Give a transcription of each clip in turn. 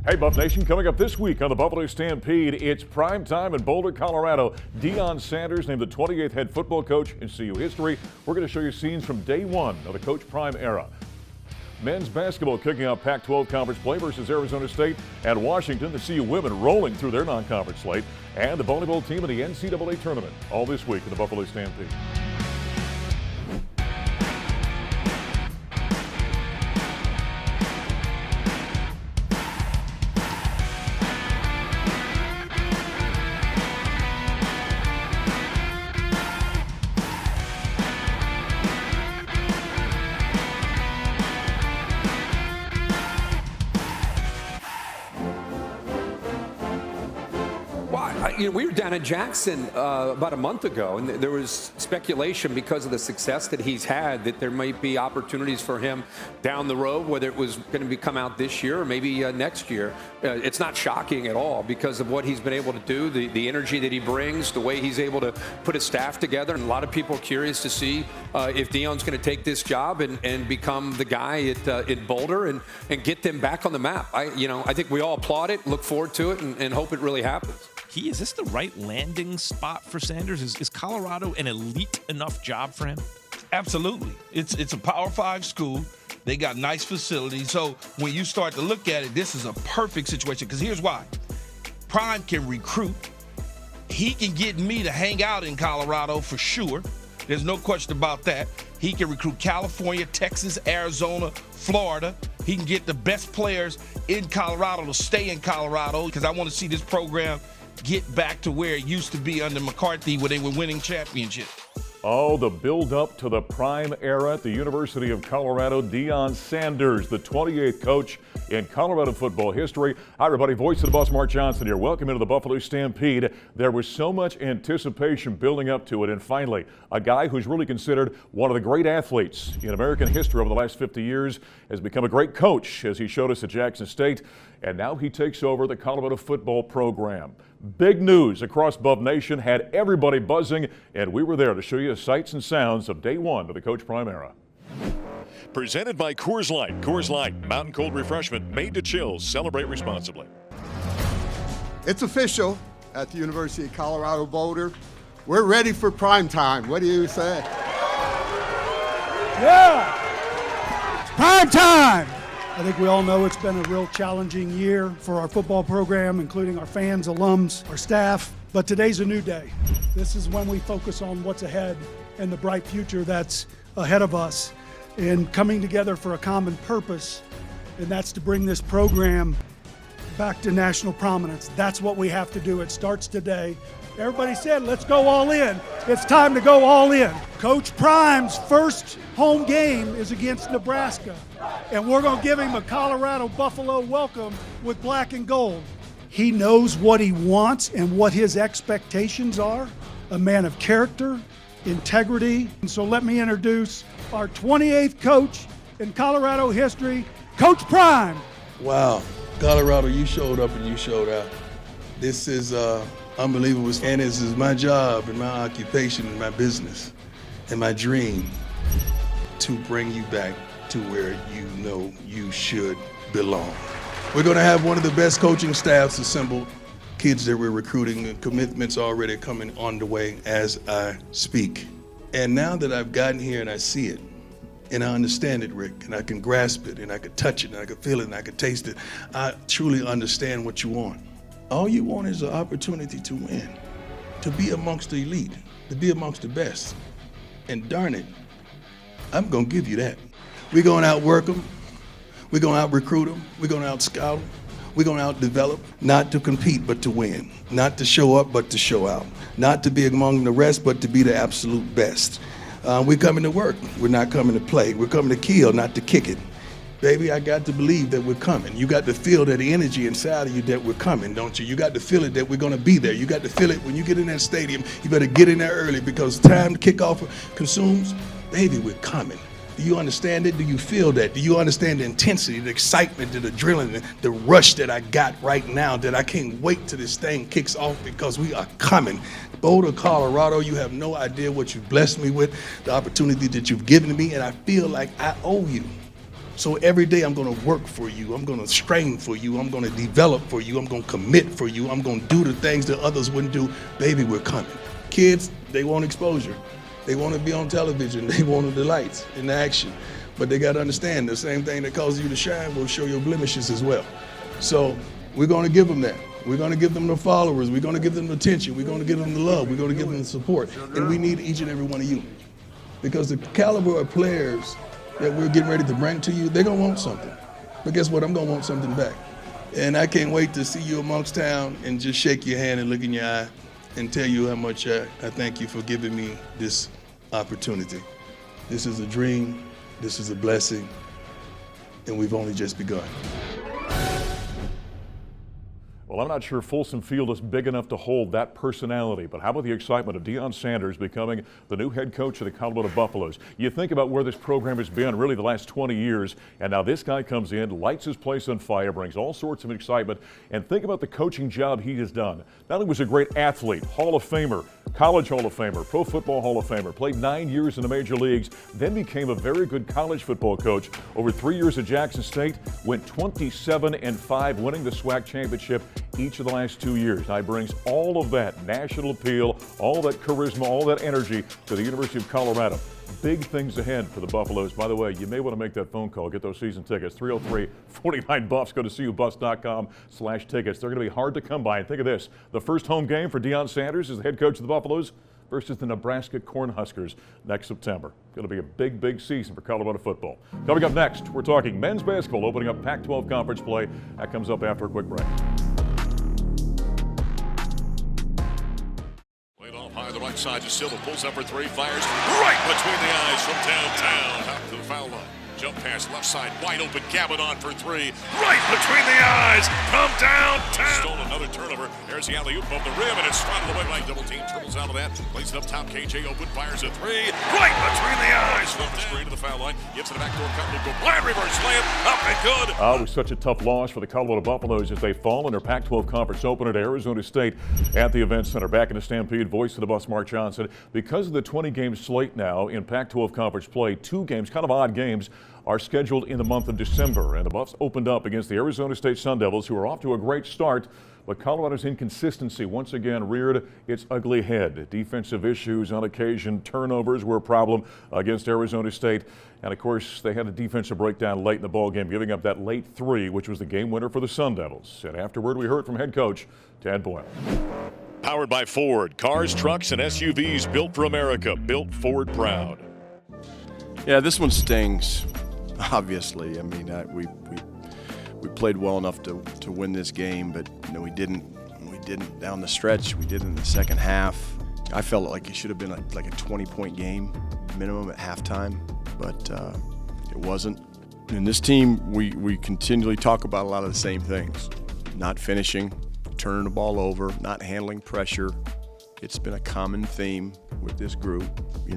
Hey, Buff Nation, coming up this week on the Buffalo Stampede, it's prime time in Boulder, Colorado. Deion Sanders named the 28th head football coach in CU history. We're going to show you scenes from day one of the Coach Prime era. Men's basketball kicking off Pac-12 conference play versus Arizona State and Washington. The CU women rolling through their non-conference slate. And the volleyball team in the NCAA tournament. All this week in the Buffalo Stampede. We were down in Jackson about a month ago, and there was speculation because of the success that he's had that there might be opportunities for him down the road, whether it was going to come out this year or maybe next year. It's not shocking at all because of what he's been able to do, the energy that he brings, the way he's able to put his staff together. And a lot of people are curious to see if Deion's going to take this job and become the guy at Boulder and get them back on the map. I think we all applaud it, look forward to it, and hope it really happens. Is this the right landing spot for Sanders? Is Colorado an elite enough job for him? Absolutely. It's a Power 5 school. They got nice facilities. So when you start to look at it, this is a perfect situation. Because here's why. Prime can recruit. He can get me to hang out in Colorado for sure. There's no question about that. He can recruit California, Texas, Arizona, Florida. He can get the best players in Colorado to stay in Colorado because I want to see this program get back to where it used to be under McCarthy where they were winning championships. Oh, the build-up to the prime era at the University of Colorado. Deion Sanders, the 28th coach in Colorado football history. Hi, everybody. Voice of the Boss, Mark Johnson here. Welcome into the Buffalo Stampede. There was so much anticipation building up to it, and finally, a guy who's really considered one of the great athletes in American history over the last 50 years has become a great coach, as he showed us at Jackson State, and now he takes over the Colorado football program. Big news across Buff Nation, had everybody buzzing, and we were there to show you sights and sounds of day one of the Coach Prime era. Presented by Coors Light. Coors Light, mountain cold refreshment made to chill. Celebrate responsibly. It's official at the University of Colorado Boulder. We're ready for prime time. What do you say? Yeah! It's prime time! I think we all know it's been a real challenging year for our football program, including our fans, alums, our staff. But today's a new day. This is when we focus on what's ahead and the bright future that's ahead of us, and coming together for a common purpose, and that's to bring this program back to national prominence. That's what we have to do. It starts today. Everybody said, let's go all in. It's time to go all in. Coach Prime's first home game is against Nebraska, and we're going to give him a Colorado Buffalo welcome with black and gold. He knows what he wants and what his expectations are, a man of character, integrity. And so let me introduce our 28th coach in Colorado history, Coach Prime. Wow, Colorado, you showed up and you showed out. This is unbelievable, and this is my job and my occupation and my business and my dream to bring you back to where you know you should belong. We're going to have one of the best coaching staffs assembled, kids that we're recruiting, and commitments already coming on the way as I speak. And now that I've gotten here and I see it, and I understand it, Rick, and I can grasp it, and I can touch it, and I can feel it, and I can taste it, I truly understand what you want. All you want is an opportunity to win, to be amongst the elite, to be amongst the best. And darn it, I'm gonna give you that. We're gonna outwork them, we're gonna out-recruit them, we're gonna out-scout them, we're gonna out-develop, not to compete, but to win. Not to show up, but to show out. Not to be among the rest, but to be the absolute best. We're coming to work, we're not coming to play. We're coming to kill, not to kick it. Baby, I got to believe that we're coming. You got to feel that energy inside of you that we're coming, don't you? You got to feel it that we're going to be there. You got to feel it when you get in that stadium. You better get in there early because time to kick off consumes. Baby, we're coming. Do you understand it? Do you feel that? Do you understand the intensity, the excitement, the adrenaline, the rush that I got right now that I can't wait till this thing kicks off because we are coming. Boulder, Colorado, you have no idea what you've blessed me with, the opportunity that you've given me, and I feel like I owe you. So every day I'm going to work for you. I'm going to strain for you. I'm going to develop for you. I'm going to commit for you. I'm going to do the things that others wouldn't do. Baby, we're coming. Kids, they want exposure. They want to be on television. They want the lights and the action. But they got to understand the same thing that causes you to shine will show your blemishes as well. So we're going to give them that. We're going to give them the followers. We're going to give them the attention. We're going to give them the love. We're going to give them the support. And we need each and every one of you. Because the caliber of players that we're getting ready to bring to you, they're going to want something. But guess what? I'm going to want something back. And I can't wait to see you amongst town and just shake your hand and look in your eye and tell you how much I thank you for giving me this opportunity. This is a dream. This is a blessing. And we've only just begun. Well, I'm not sure Folsom Field is big enough to hold that personality, but how about the excitement of Deion Sanders becoming the new head coach of the Colorado Buffaloes? You think about where this program has been really the last 20 years, and now this guy comes in, lights his place on fire, brings all sorts of excitement, and think about the coaching job he has done. Not only was he a great athlete, Hall of Famer, College Hall of Famer, Pro Football Hall of Famer, played 9 years in the major leagues, then became a very good college football coach. Over 3 years at Jackson State, went 27-5, winning the SWAC championship each of the last 2 years. Now he brings all of that national appeal, all that charisma, all that energy to the University of Colorado. Big things ahead for the Buffaloes. By the way, you may want to make that phone call. Get those season tickets. 303-49-BUFFS. Go to CUBuffs.com/tickets. They're going to be hard to come by. And think of this. The first home game for Deion Sanders as the head coach of the Buffaloes versus the Nebraska Cornhuskers next September. Going to be a big, big season for Colorado football. Coming up next, we're talking men's basketball opening up Pac-12 conference play. That comes up after a quick break. High the right side to Silva, pulls up for three, fires right between the eyes from downtown. Out to the foul line. Jump pass, left side, wide open, Cabot on for three. Right between the eyes from downtown. Stole another turnover. There's the alley-oop above the rim, and it's throttled away by double team. Dribbles out of that. Plays it up top. KJ open, fires a three. Right between the eyes from the screen to the foul line. Gives it a backdoor cut. Luke Bland reverse slam. Up and good. It was such a tough loss for the Colorado Buffaloes as they fall in their Pac-12 conference opener at Arizona State at the Event Center. Back in the Stampede, voice of the Buffs, Mark Johnson. Because of the 20-game slate now in Pac-12 conference play, 2 games, kind of odd games, are scheduled in the month of December. And the Buffs opened up against the Arizona State Sun Devils, who are off to a great start. But Colorado's inconsistency once again reared its ugly head. Defensive issues on occasion, turnovers were a problem against Arizona State. And of course, they had a defensive breakdown late in the ballgame, giving up that late 3, which was the game winner for the Sun Devils. And afterward, we heard from head coach Tad Boyle. Powered by Ford. Cars, trucks, and SUVs built for America. Built Ford proud. Yeah, this one stings. Obviously, I mean, we played well enough to win this game, but we didn't down the stretch. We did in the second half. I felt like it should have been like a 20-point game minimum at halftime, but it wasn't. And this team, we continually talk about a lot of the same things: not finishing, turning the ball over, not handling pressure. It's been a common theme with this group.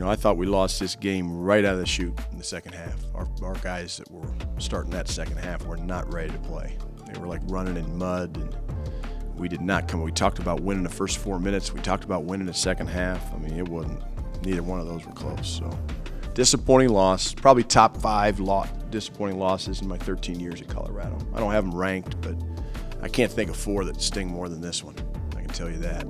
I thought we lost this game right out of the chute in the second half. Our guys that were starting that second half were not ready to play. They were like running in mud, and we did not come. We talked about winning the first 4 minutes. We talked about winning the second half. I mean, it wasn't, neither one of those were close. So disappointing loss, probably top 5 disappointing losses in my 13 years at Colorado. I don't have them ranked, but I can't think of 4 that sting more than this one. I can tell you that.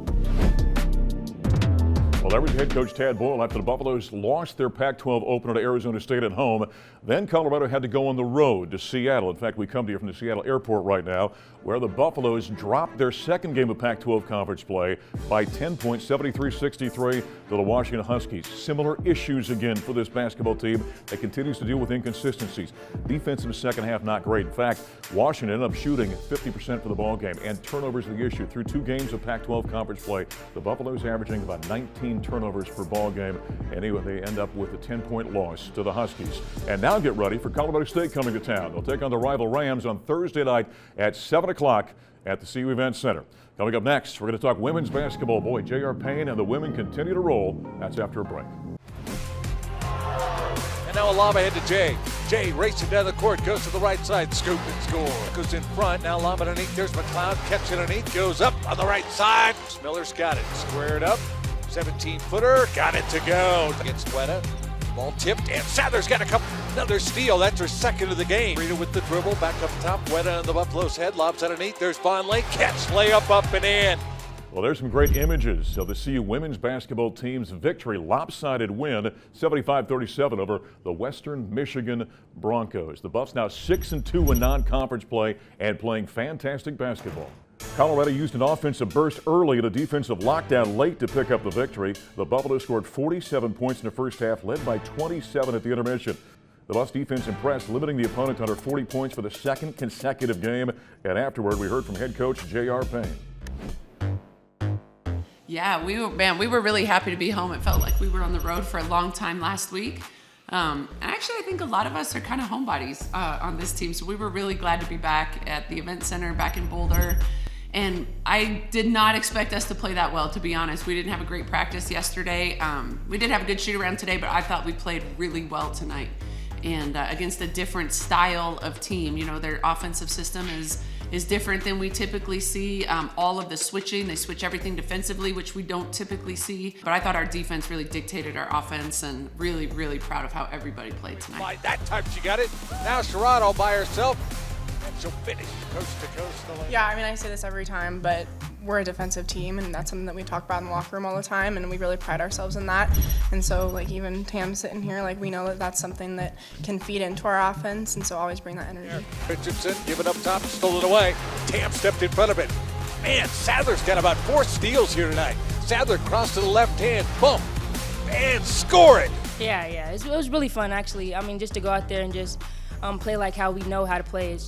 Well, that was head coach Tad Boyle after the Buffaloes lost their Pac-12 opener to Arizona State at home. Then Colorado had to go on the road to Seattle. In fact, we come to you from the Seattle airport right now, where the Buffaloes dropped their second game of Pac-12 conference play by 10 points, 73-63 to the Washington Huskies. Similar issues again for this basketball team that continues to deal with inconsistencies. Defense in the second half not great. In fact, Washington ended up shooting 50% for the ball game, and turnovers are the issue. Through 2 games of Pac-12 conference play, the Buffaloes averaging about 19 turnovers per ball game. Anyway, they end up with a 10-point loss to the Huskies. And now get ready for Colorado State coming to town. They'll take on the rival Rams on Thursday night at 7 o'clock at the CU Event Center. Coming up next, we're going to talk women's basketball. Boy, J.R. Payne and the women continue to roll. That's after a break. And now a lob ahead to Jay. Jay racing down the court, goes to the right side, scoop and score. Goes in front, now lob underneath. There's McLeod, catch it underneath, goes up on the right side. Miller's got it, squared up. 17-footer, got it to go against Weta. Ball tipped, and Sanders got another steal. That's her second of the game. Rita with the dribble, back up top, wet on the Buffalo's head, lobs underneath. There's Vonleh, catch, layup up and in. Well, there's some great images of the CU women's basketball team's victory, lopsided win, 75-37 over the Western Michigan Broncos. The Buffs now 6-2 in non-conference play and playing fantastic basketball. Colorado used an offensive burst early and a defensive lockdown late to pick up the victory. The Buffaloes scored 47 points in the first half, led by 27 at the intermission. The Buffs defense impressed, limiting the opponent under 40 points for the second consecutive game. And afterward, we heard from head coach J.R. Payne. Yeah, we were really happy to be home. It felt like we were on the road for a long time last week. And actually, I think a lot of us are kind of homebodies on this team. So we were really glad to be back at the event center back in Boulder. And I did not expect us to play that well, to be honest. We didn't have a great practice yesterday. We did have a good shoot around today, but I thought we played really well tonight. And against a different style of team, you know, their offensive system is different than we typically see. All of the switching, they switch everything defensively, which we don't typically see. But I thought our defense really dictated our offense, and really, really proud of how everybody played tonight. That time she got it. Now Sherrod all by herself. She'll finish coast to coast. Yeah, I mean, I say this every time, but we're a defensive team, and that's something that we talk about in the locker room all the time, and we really pride ourselves in that. And so, like, even Tam sitting here, like, we know that that's something that can feed into our offense, and so always bring that energy. Yeah. Richardson giving up top, stole it away. Tam stepped in front of it. Man, Sadler's got about 4 steals here tonight. Sadler crossed to the left hand, boom, and score it. Yeah, it was really fun, actually. I mean, just to go out there and just play like how we know how to play,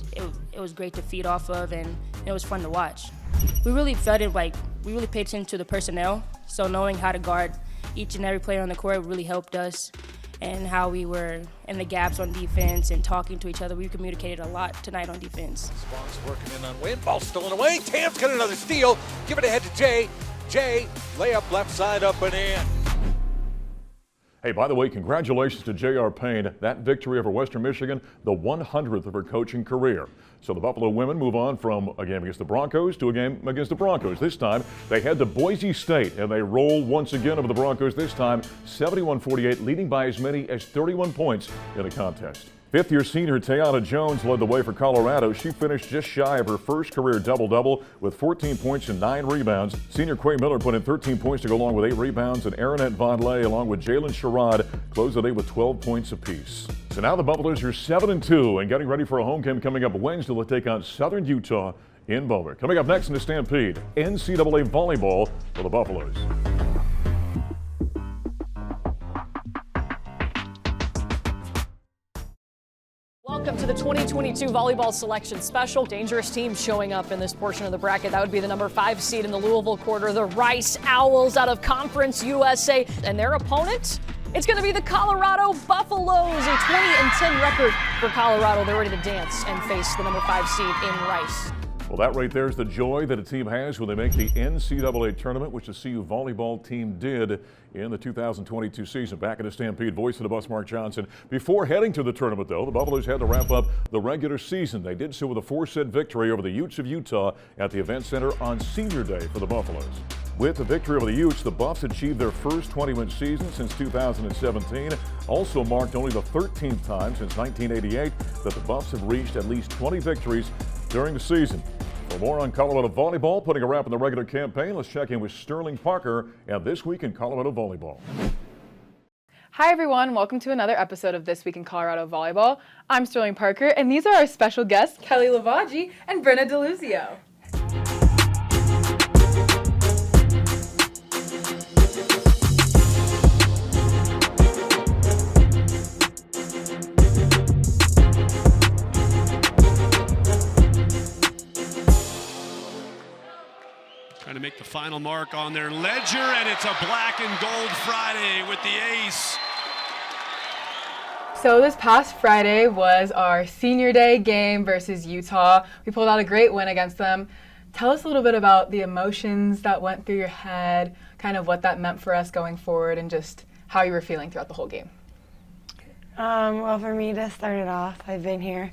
it was great to feed off of, and it was fun to watch. We really felt it like we really paid attention to the personnel, so knowing how to guard each and every player on the court really helped us, and how we were in the gaps on defense and talking to each other. We communicated a lot tonight on defense. Spawn's working in on Wynn, ball stolen away. Tam's got another steal. Give it ahead to Jay. Jay, layup left side up and in. Hey, by the way, congratulations to J.R. Payne. That victory over Western Michigan, the 100th of her coaching career. So the Buffalo women move on from a game against the Broncos to a game against the Broncos. This time, they head to Boise State, and they roll once again over the Broncos, this time 71-48, leading by as many as 31 points in the contest. Fifth-year senior Tayana Jones led the way for Colorado. She finished just shy of her first career double-double with 14 points and 9 rebounds. Senior Quay Miller put in 13 points to go along with 8 rebounds, and Aronette Vonleh along with Jalen Sherrod closed the day with 12 points apiece. So now the Buffaloes are 7-2 and getting ready for a home game coming up Wednesday. They'll take on Southern Utah in Boulder. Coming up next in the Stampede, NCAA volleyball for the Buffaloes. Welcome to the 2022 Volleyball Selection Special. Dangerous teams showing up in this portion of the bracket. That would be the number 5 seed in the Louisville quarter, the Rice Owls out of Conference USA. And their opponent, it's going to be the Colorado Buffaloes, a 20-10 record for Colorado. They're ready to dance and face the number 5 seed in Rice. Well, that right there is the joy that a team has when they make the NCAA tournament, which the CU volleyball team did in the 2022 season. Back at the Stampede, voice of the Bus, Mark Johnson. Before heading to the tournament, though, the Buffaloes had to wrap up the regular season. They did so with a 4-set victory over the Utes of Utah at the Event Center on Senior Day for the Buffaloes. With the victory over the Utes, the Buffs achieved their first 20-win season since 2017. Also marked only the 13th time since 1988 that the Buffs have reached at least 20 victories during the season. For more on Colorado volleyball, putting a wrap on the regular campaign, let's check in with Sterling Parker and This Week in Colorado Volleyball. Hi everyone, welcome to another episode of This Week in Colorado Volleyball. I'm Sterling Parker, and these are our special guests, Kelly Lavaggi and Brenna DeLuzio. Trying to make the final mark on their ledger, and it's a black and gold Friday with the ace. So this past Friday was our senior day game versus Utah. We pulled out a great win against them. Tell us a little bit about the emotions that went through your head, kind of what that meant for us going forward, and just how you were feeling throughout the whole game. Well, for me, to start it off, I've been here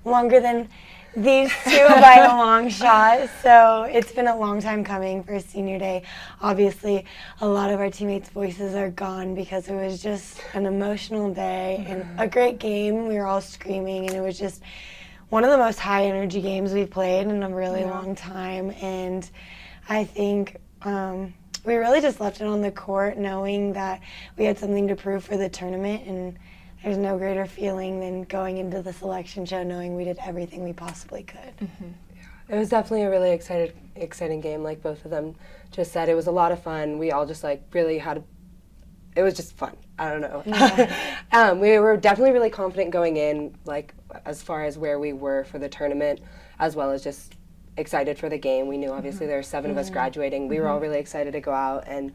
longer than these two by a long shot. So it's been a long time coming for senior day. Obviously, a lot of our teammates' voices are gone because it was just an emotional day and a great game. We were all screaming, and it was just one of the most high energy games we've played in a really long time. And I think we really just left it on the court knowing that we had something to prove for the tournament, and there's no greater feeling than going into the selection show knowing we did everything we possibly could. It was definitely a really exciting game, like both of them just said. It was a lot of fun. We all just really it was just fun. I don't know. We were definitely really confident going in, like as far as where we were for the tournament, as well as just excited for the game. We knew obviously there were 7 of us graduating. We were all really excited to go out and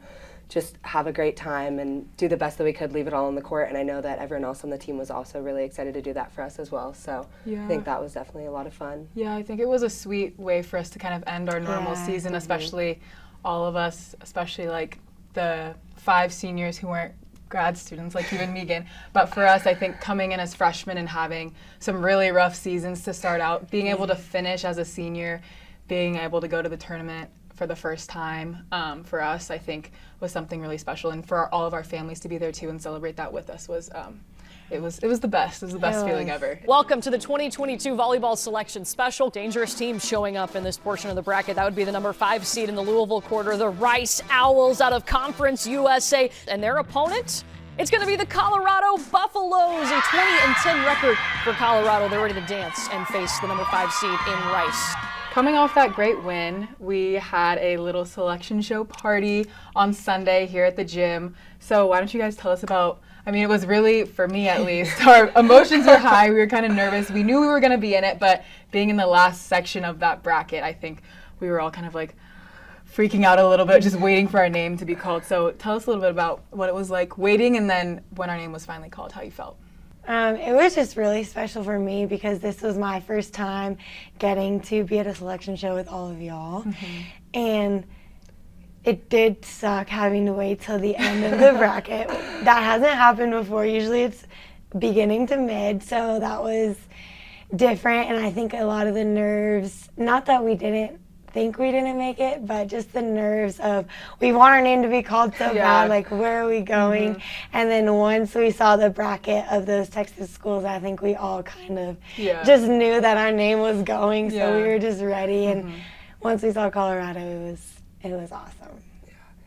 just have a great time and do the best that we could, leave it all on the court. And I know that everyone else on the team was also really excited to do that for us as well. So I think that was definitely a lot of fun. Yeah, I think it was a sweet way for us to kind of end our normal season, especially all of us, especially like the 5 seniors who weren't grad students like you and Megan. But for us, I think coming in as freshmen and having some really rough seasons to start out, being able to finish as a senior, being able to go to the tournament for the first time, for us, I think was something really special. And for all of our families to be there too and celebrate that with us was it was the best. It was the best feeling ever. Welcome to the 2022 Volleyball Selection Special. Dangerous teams showing up in this portion of the bracket. That would be the number 5 seed in the Louisville quarter, the Rice Owls out of Conference USA. And their opponent, it's going to be the Colorado Buffaloes, a 20-10 record for Colorado. They're ready to dance and face the number 5 seed in Rice. Coming off that great win, we had a little selection show party on Sunday here at the gym. So why don't you guys tell us about, I mean, it was really, for me at least, our emotions were high. We were kind of nervous. We knew we were going to be in it, but being in the last section of that bracket, I think we were all kind of like freaking out a little bit, just waiting for our name to be called. So tell us a little bit about what it was like waiting, and then when our name was finally called, how you felt. It was just really special for me because this was my first time getting to be at a selection show with all of y'all. And it did suck having to wait till the end of the bracket. That hasn't happened before. Usually it's beginning to mid, so that was different. And I think a lot of the nerves, not that we didn't think we didn't make it, but just the nerves of we want our name to be called so bad, like where are we going? And then once we saw the bracket of those Texas schools, I think we all kind of just knew that our name was going, so we were just ready. And once we saw Colorado, it was awesome.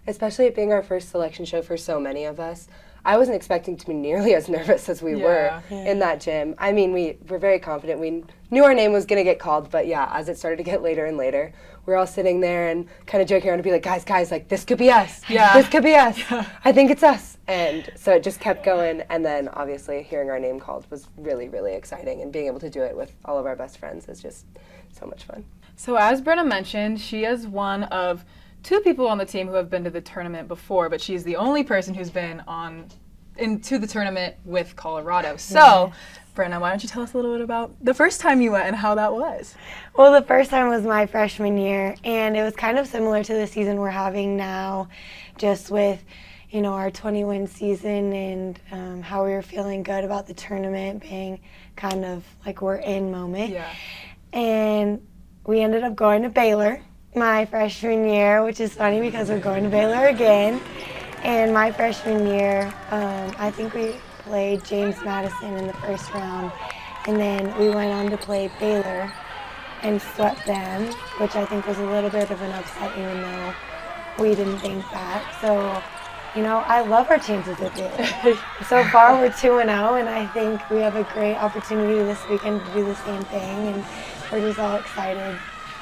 Especially it being our first selection show for so many of us. I wasn't expecting to be nearly as nervous as we were in that gym. I mean, we were very confident. We knew our name was going to get called, but as it started to get later and later, we were all sitting there and kind of joking around to be like, guys, like, this could be us. This could be us. I think it's us. And so it just kept going. And then obviously hearing our name called was really, really exciting. And being able to do it with all of our best friends is just so much fun. So as Brenna mentioned, she is one of 2 people on the team who have been to the tournament before, but she's the only person who's been into the tournament with Colorado. So, Brenna, why don't you tell us a little bit about the first time you went and how that was? Well, the first time was my freshman year, and it was kind of similar to the season we're having now, just with, our 20-win season and how we were feeling good about the tournament being kind of like we're in moment. And we ended up going to Baylor my freshman year, which is funny because we're going to Baylor again. And my freshman year, I think we played James Madison in the first round, and then we went on to play Baylor and swept them, which I think was a little bit of an upset, even though we didn't think that. So, I love our chances with Baylor. So far, we're 2-0, and I think we have a great opportunity this weekend to do the same thing, and we're just all excited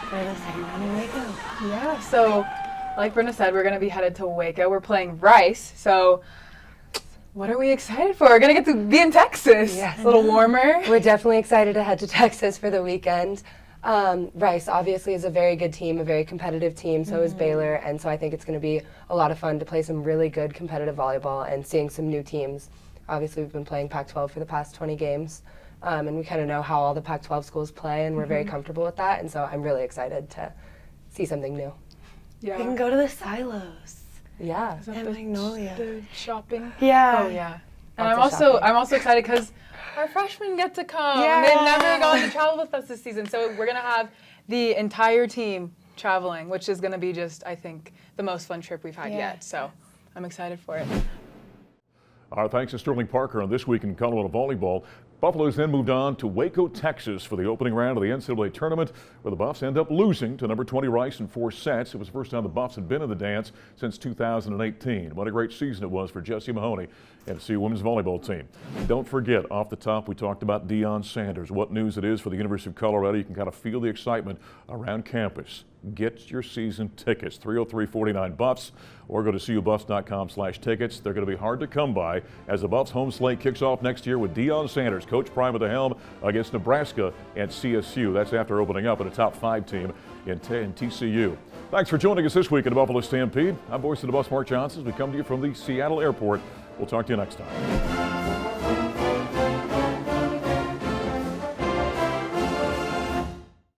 for the second round in Waco. Yeah, so like Brenna said, we're going to be headed to Waco. We're playing Rice, so what are we excited for? We're going to get to be in Texas. Yes. A little warmer. We're definitely excited to head to Texas for the weekend. Rice obviously is a very good team, a very competitive team, so is Baylor, and so I think it's going to be a lot of fun to play some really good competitive volleyball and seeing some new teams. Obviously, we've been playing Pac-12 for the past 20 games. And we kind of know how all the Pac-12 schools play, and we're very comfortable with that. And so I'm really excited to see something new. We can go to the silos. Yeah. Is that and Magnolia. The shopping? Yeah. Oh, yeah. And I'm also excited because our freshmen get to come. Yeah. They've never gone to travel with us this season, so we're gonna have the entire team traveling, which is gonna be just, I think, the most fun trip we've had yet. So I'm excited for it. Our thanks to Sterling Parker on This Week in Colorado Volleyball. Buffaloes then moved on to Waco, Texas for the opening round of the NCAA tournament, where the Buffs end up losing to number 20 Rice in 4 sets. It was the first time the Buffs had been in the dance since 2018. What a great season it was for Jesse Mahoney and the CU women's volleyball team. Don't forget, off the top, we talked about Deion Sanders. What news it is for the University of Colorado. You can kind of feel the excitement around campus. Get your season tickets, 303-49 Buffs, or go to cubuffs.com/tickets. They're going to be hard to come by as the Buffs home slate kicks off next year with Deion Sanders, Coach Prime at the helm, against Nebraska and CSU. That's after opening up at a top 5 team in TCU. Thanks for joining us this week at the Buffalo Stampede. I'm voice of the Buffs, Mark Johnson, as we come to you from the Seattle airport. We'll talk to you next time.